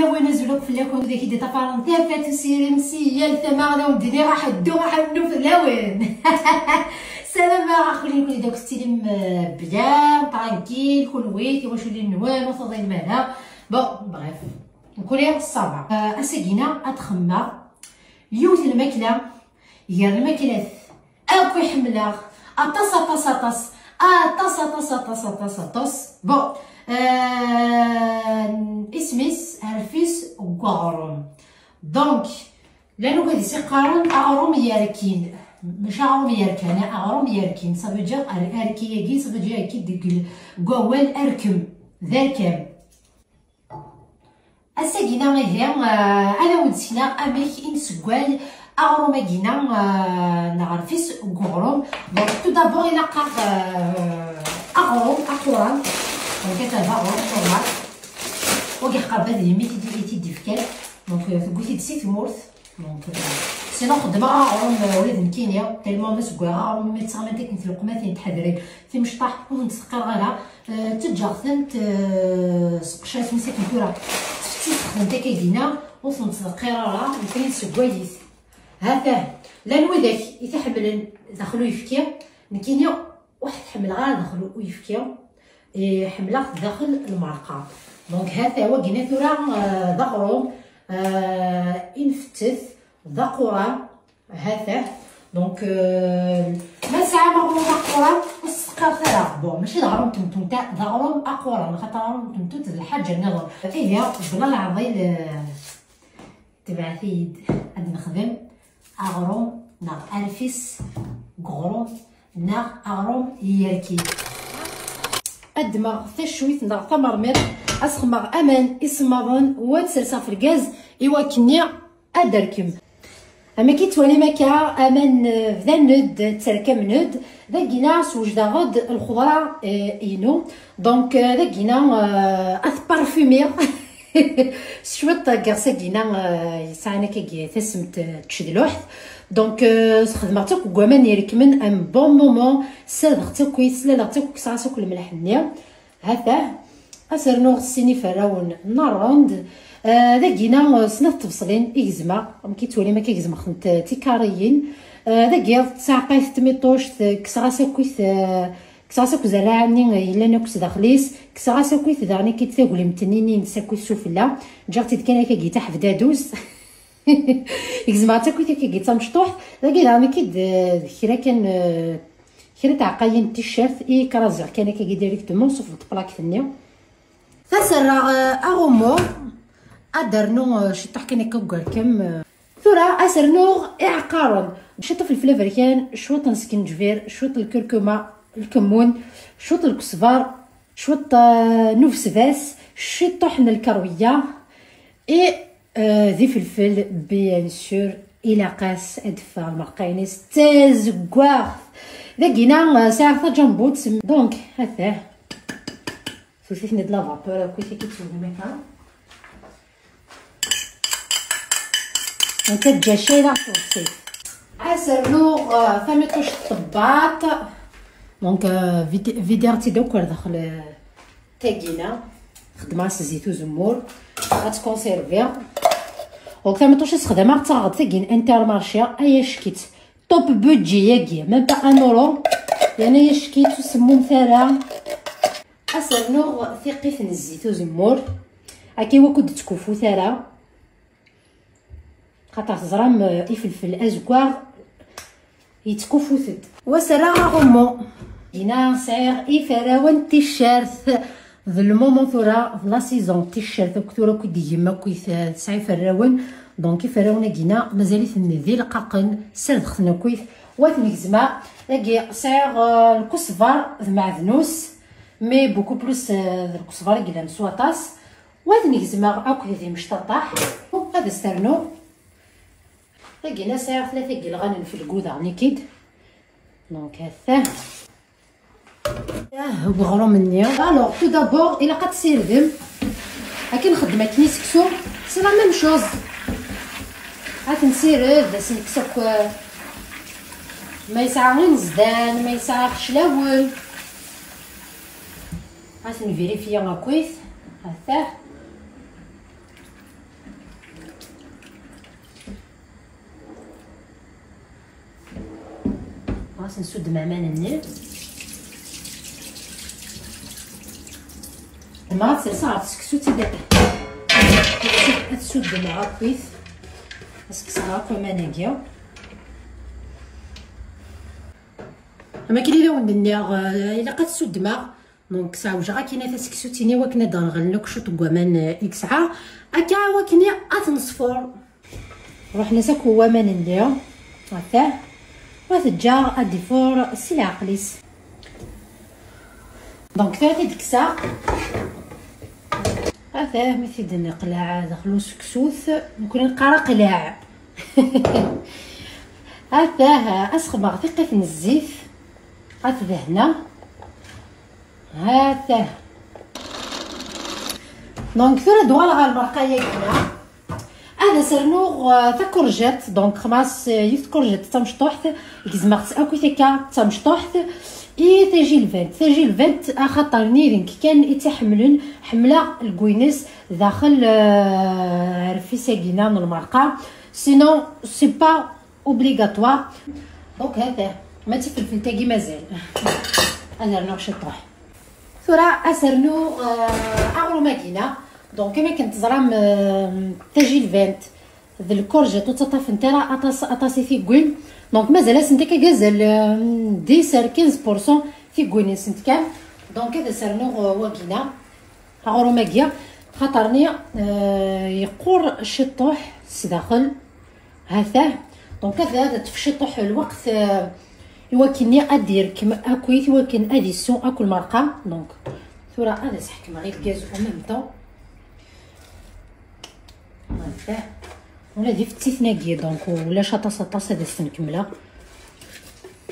فلاوين زولو فلاكم داكي دي طفران تافات سيري مسيال ثمانه ودني راح الدو راح نو فلاوين. سلام اخويا كل داك ستيلم بيان طرانكيل كل ويك واش اللي نوام وفضل المالا بون بغيف نكون غير الصبع. اساكينا اتخمر يوت الماكله هي الماكلات اكو يحملها اطاس اطاس اطاس اطاس اطاس اطاس اطاس اطاس بون اسميس عرفيس وقارون دونك لانو غادي يصير قارون اغروم ياركين مش اغروم ياركان اغروم ياركين صافي جا اركياكي صافي جا كي ديك قوال اركم ذاكم اساكينا غير انا ودسنا اميك انسكوال اغروم كينا نعرفيس وقارون دونك تو دابور الى قاق اغروم اقوران دونك هذا هو الطوماط وكيحقا هذه مي تيدي فكال دونك تقولي دسي تمورث دونك سينو خدمه اغروم ولاد مكينيا تالمون مسكوها اغروم مي تسامنتي كنت لقمه تحضري في مشطاح ونتسقر غالا تجاخثن سقشات مساكن كورا تفتي خدمتي كيدينا وتنتقرا وكاين سكوايس هذا لا نوذاك يتحمل دخلو يفكي مكينيا واحد حمل غير دخلو ويفكي حملة داخل المرقه دونك هذا هو كينا ثورا ضغروم انفتث ذقورا هذا دونك ما ساعه مغروم اقورا والسكر ثرا بون ماشي ضغروم تمتم تاع ضغروم اقورا خاطر ضغروم تمتم الحاجه النظر هي بلا العضيل تبعثيد غادي نخدم اغروم نا الفيس غروم نا اغروم يركي الدماغ تشويت ندار تمرميط اسخمغ امان اسمضن وتسرسا في الغاز ايوا كني ادركم اما كي توالي ماكا امان بدا ند تركم ند داكينا سوجدا غد الخضره اينو دونك داكينا اثبارفومير شويه كاساكينا يسعنا كي تسمت تشدلوح دونك خدمتك وكمان يركمن ام بون مومون سادختك ويسلالتك كساسك الملح النيا هذا اسرنو السيني فراون ناروند داكينا سنه تفصلين اكزما كي تولي ما كيكزما خنت تيكاريين داكيا تساقيت تميطوش كساسكويت كساسك زرعني الا نكس داخليس كساسكويت دارني كي تاكل متنينين ساكويت سفلا جاتي كان كي تحف دادوس اكزماتك كي كيتا مشطوح داكي دارني كي كرا كان كرا تاع قاين تيشيرت اي كرازع كان كي ديريكتومون صوف البلاك ثانيه فسرا اغومو ادرنو شطح كان كوكر كم ثورا اسرنو اعقارا شطف في الفلافر كان شوط السكنجفير شوط الكركمه الكمون شوط الكزبر شوط نفس ذاس شوط طحن الكرويه اي ذي فلفل بيان سور الى قاس ادفع المرقينيس تازكواغ داكينا ساعه جنبوت دونك هذا فلفل ند لافابور كويتي كيتسوي ميكا انت تجا شايله توصي اسرلو فميتوش الطباط دونك فيديرتي دوكر داخل تاكينا خدمه زيت وزمور غتكونسيرفي وقت ما توش تخدمها تاغد تاكين انترمارشي ايا شكيت توب بودجي ياكي ميم با ان اورو يعني يا شكيت وسموم ثرا اسرنو ثقيف الزيت وزمور هاكي وكد تكوفو ثرا خاطر زرام يفلفل ازكواغ يتكوفو ثد وسرا غومو هنا صغير فراون تيشيرت ذا المومون ثورا لا سيزون تيشيرت كثورا كي ديما كويث تسعي فراون دونك فراون كينا مازاليت ذي القاقن سرد خصنا كويث وثنكزما لاكي صغير الكزبر معذنوس مي بوكو بلوس الكزبر كيلا مسواطاس وثنكزما اكو ذي مشططاح هذا سترنو لاكينا صغير 3 كيلغان في الكودا نيكيد دونك هذا بغرو مني الوغ تو دابور الى قد تسيردم هاكي نخدم كني سكسو سي لا ميم شوز هاك نسيرد سنكسك ما يسعى غير نزدان ما يسعى خشلاول هاك نفيريفيا كويس هذا خلاص نسد مع مانني ما تسرسا تسكسو تبدا تسد مع كويس تسكسا كماناكيا اما كاين لون دنيا الا قد تسد مع دونك ساوجا غا كاينه تسكسو تيني وكنا دانغلنك شو تقوامان اكسعه اكا وكني اتنصفور روحنا ساكو وامان ندير هكا وتجا اديفور سي عقليس دونك ثلاثه دكسا هذا مثل نقلاع دخلو سكسوث نكون نقرا قلاع هذا اسخبغ ثقه الزيت هذا هنا هذا دونك ثلاث دوال غا المرقايه هنا هذا سرنوغ تكرجت دونك خماس يتكرجت تمشطوحت كزمغت اكو ثكا تمشطوحت تجي الفنت خاطر نيرنك كان يتحملن حمله الكوينس داخل عرفي ساكينا من المرقه سينو سي با اوبليغاتوار دونك هذا ما تفلفل تاكي مازال انا رنوغ شطوح ثورا اسرنو اغرو ماكينه دونك كما كنت زرام تجي الفنت ذا الكورجيت وتطاف نتاعها اطاسي في كوين دونك مازال سنتك غازل 10 15% في كوين سنت كان دونك هذا سرنو واكينا هاغرو ماكيا خاطرني يقور الشطوح سداخل هذا دونك هذا تفشطوح الوقت يوكني ادير كما اكويت ولكن ادي السو اكل مرقه دونك ثورا هذا سحكم غير الغاز او ميم طون هذا ولا دي فتيت ناقيه دونك ولا شطاصه هذا نكملها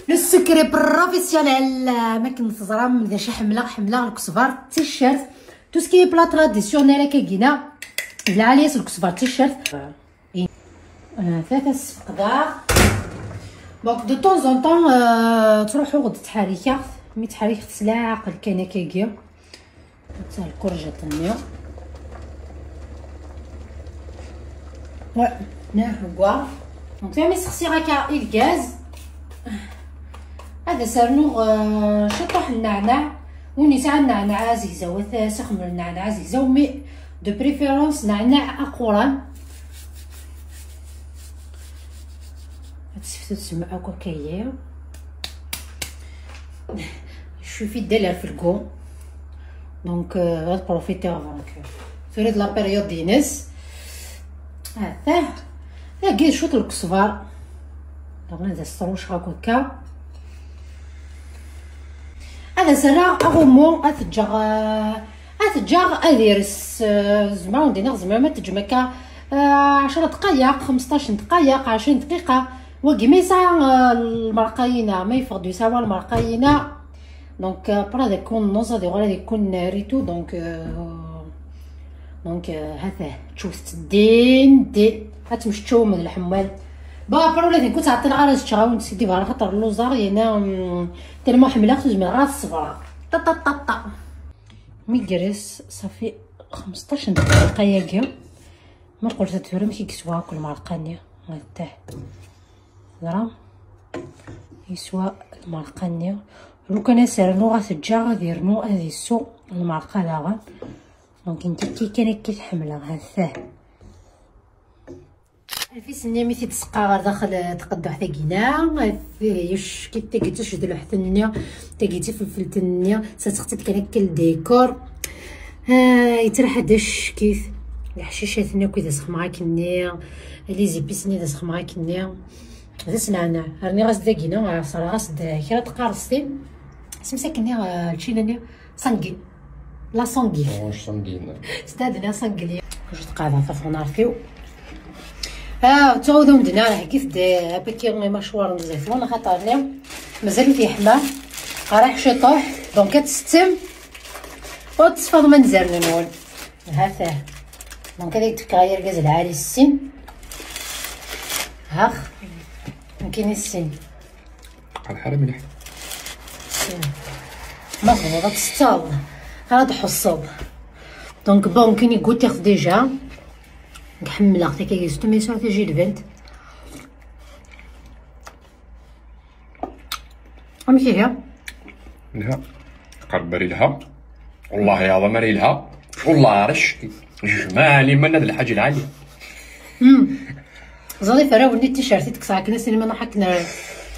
لو سكري بروفيسيونيل ما كنتزرام اذا شي حمله الكسفر تيشيرت تو سكي بلا تراديسيونيل كاكينا العاليس الكسفر تيشيرت ثلاثه السفقدار دونك دو طون زون طون تروحو غد تحريكه مي تحريك تسلا عقل كاينه كاكيا تاع الكرجه تنيا نهكوا دونك فهمي سخسي هكا الغاز هذا سرنوغ شطح النعناع ونساء النعناع زيزاو سخمر النعناع زيزاو مي دو بريفيرونس نعناع اقوران تسفتو تسمع هكا كايا شوفي دالها في الكو دونك غتبروفيتي دونك فريد لا بيريود دينس هذا كاين شوط الكسفر دابا هذا الصروش هكا هذا سرا اغومو اتجا اديرس زعما ندير زعما ما تجمكا 10 دقائق 15 دقائق 20 دقيقه وكما ساعه المرقاينه ما يفقدوا ساعه المرقاينه دونك برا يكون نوزا دي ولا يكون ريتو دونك هذا تشوف تدين هاتمش تشوف من الحمال بابا ولا كنت عطينا غرز تشاون سيدي بها خاطر اللوزار هنا تلمو حمله خرج من غاز الصفرا طا مي جريس صافي 15 دقيقه ياكي ما قلت تفرم كي كسوا كل مرقانيه هذا ضرا يسوا المرقانيه لو كان سرنو غتجا غادي يرنو هذه السو المرقه لاغا دونك انت كي كان كيتحمل هذا في سنيه ميتي تسقى غير داخل تقدو حتى كينا يش كي تاكيتو شدلو حتى النيا تاكيتي فلفلت النيا تتختت كناكل ديكور يتراح داش كيف الحشيشات النيا كي تسخ معاك النيا لي زيبيس ني تسخ معاك النيا هذا سنعنا راني غاس داكينا صراحه غاس كرا تقارصتي سمساكني الشيلاني سانكي لا سانكي واش سانكين استادنا سانكلي جوج قاعده في نعرفيو تعودوا مدنا راه كيف باكي مشوار نزيفون خاطر مازال فيه حمام رايح شطوح دونك كتستم وتصفى ما نزرن نقول هذا دونك هذيك تكاير غاز العالي السن هاخ كاين السن الحاله مليح ما غلط تستال هذا حصل دونك بون كاين يقول تاخذ ديجا نحملها حتى كيجيستو مي ساعه تجي البنت ماشي هي لها قبري لها والله يا ضمري لها والله رش جمالي من هاد الحاجه العاليه. زادي فراوني التيشيرت تكسع كنا سينما نحكنا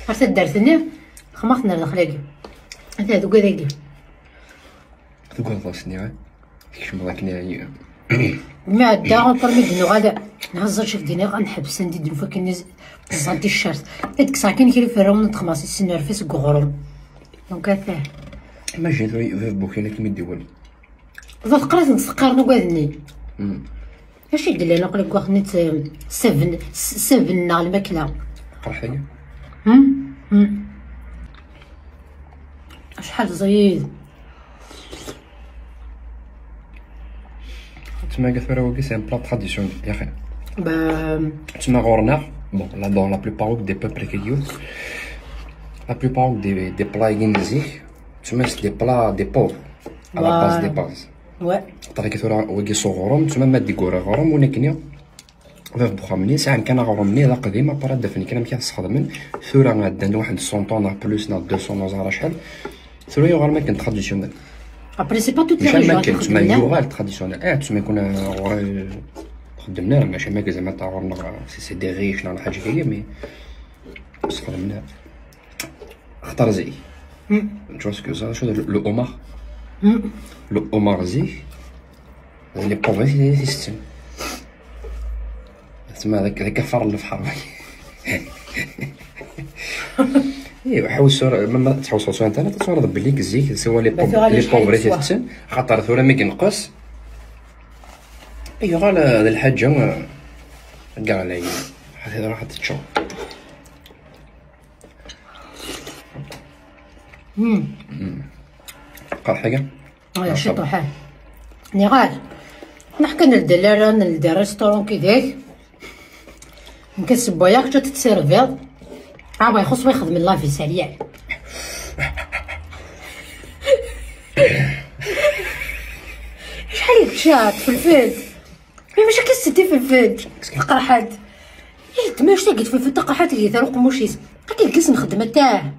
عرفت دارتني خماخنا الخلاقي انت هذوك هذاك تقول راسني كيش ما ذاك ما عدا غنطرمي دينو غادا نهزر شي ديني غنحبس ندي دنفا كني زانتي الشارت هاديك الساعه كاين كيري فراون تخماس السنه رفيس كغرم دونك هذا ما جيت في بوكينا كيما ديوالي ذات قرات نسقر نقادني اش يدير لنا نقول لك واخد 7 على الماكله قرا حاجه شحال زايد تما قالت فراوكي سي ان بلا تراديسيونيل يا اخي تما غورنا بون لا دون لا بلوبار دي بوبل كيجيو لا بلوبار دي بلا ينزيك تما سي دي بلا دي بور على باز دي باز طريقة ثورة وكي سو غروم تما ما دي كورا غروم ونكنيا فاف بخامني ساعة كان غرومني لا قديمة برا دفني كلام كي خدمن ثورة عندنا واحد 100 طون بلوس نا 200 زهرة شحال ثورة يغال ما كان تراديسيونيل ابري سي با توت لي ريجون تسمى يغال تراديسيونيل تسمى كنا غوري خدمنا ماشي ماكا زعما تاع غورنا سي دي ريش ولا حاجة كيا مي بس خدمنا اختار زي tu vois ce que ça chose le homard le homard زي les pauvres c'est système تسمى هذاك فار الفحر ايوا حوس ما تحوس انت تصور بليك الزيك سوا لي بوفريتي تسن خاطر ثوره ما كينقص ايوا هذا الحاجه كاع لي هذه راح تتشوف قال حاجه شي طوحه نيغال نحكي للدلالة ندير ريستورون كيداك نكسب بوياك جات تسيرفير بغا يخص بغا يخدم لافي سريع شحال يتشاط فلفل ماشي كيستدي فلفل تقرحات ماش تلقيت فلفل تقرحات اللي دارو قموشيس كيلكس نخدم تاعه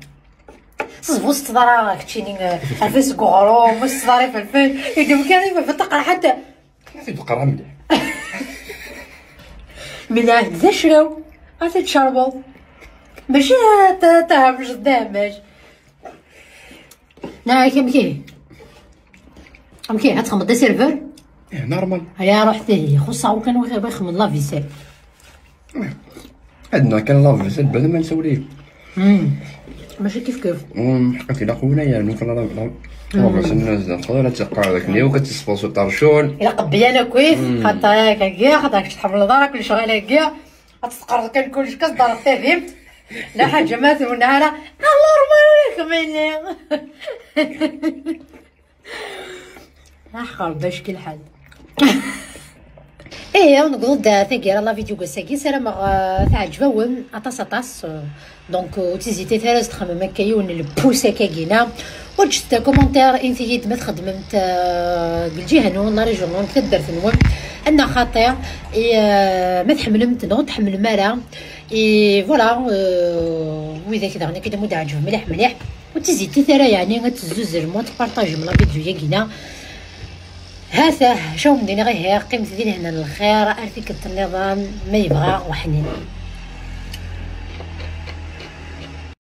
صفو ستضرا كتشيني عرفيس كغروم وستضري فلفل يدوم كان فلفل تقرحات تقرا مليح مليح ذا شراو تشربو ماشي تهب قدام باش كي غتخمض دي سيرفر نورمال هيا روح حتى هي خصها كان بغا يخمض لا فيسيل عندنا كان لا فيسيل بلا ما نسوليه ماشي كيف حكيت لك خونا يا نوفل لا بس الناس تقدر تلقى داك اليوم كتسبونسو طرشون الا قبي انا كيف خاطر هكا كاع خاطر تحمل دارك كل شغاله كاع غتسقر كان كلشي كتدار حتى فهمت لا حاجه ما ثمنها الله ربي كميني اخر باش كل حال ايه ونقول ثقيره لا فيديو كساكي سير ما تعجبهم اطاس دونك تيزيتي ثلاث تخمم كيون البوسه كاكينا وجدت كومونتير ان في ما خدمت بالجهه نون لا ريجون كدرت نوم ان خاطر ما تحملمت نو تحمل مالا اي فوالا واذا كذا كده مود عجبهم مليح مليح وتزيدي ثرا يعني غتزوز الموت بارطاجي من لا فيديو كاكينا هذا شو مدينه غير قيمتي هنا الخير عرفتي كالنظام ما يبغى وحنين